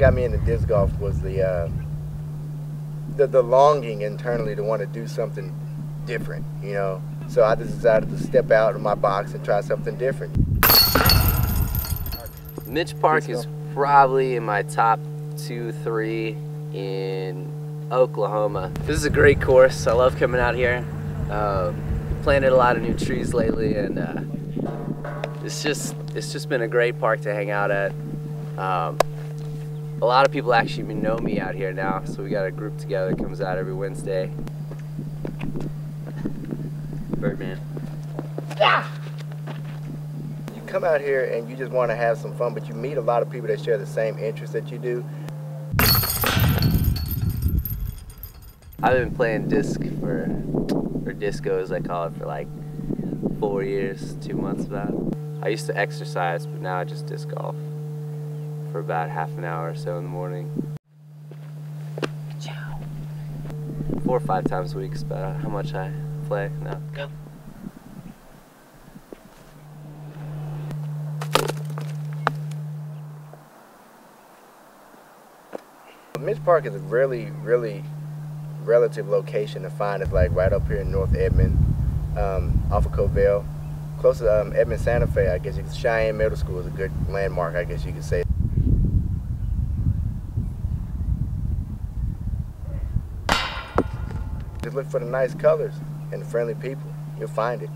got me into disc golf was the longing internally to want to do something different, you know. So I just decided to step out of my box and try something different. Mitch Park is probably in my top 2, 3 in Oklahoma. This is a great course. I love coming out here. Planted a lot of new trees lately, and it's just been a great park to hang out at. A lot of people actually know me out here now, so we got a group together that comes out every Wednesday. Birdman. Yeah! You come out here and you just want to have some fun, but you meet a lot of people that share the same interests that you do. I've been playing disc or disco as I call it, for like 4 years, 2 months about. I used to exercise, but now I just disc golf for about half an hour or so in the morning. 4 or 5 times a week is about how much I play now. Go. Mitch Park is a really relative location to find. It's like right up here in North Edmond, off of Covell. Close to Edmond Santa Fe, I guess. Cheyenne Middle School is a good landmark, I guess you could say. Just look for the nice colors and the friendly people. You'll find it.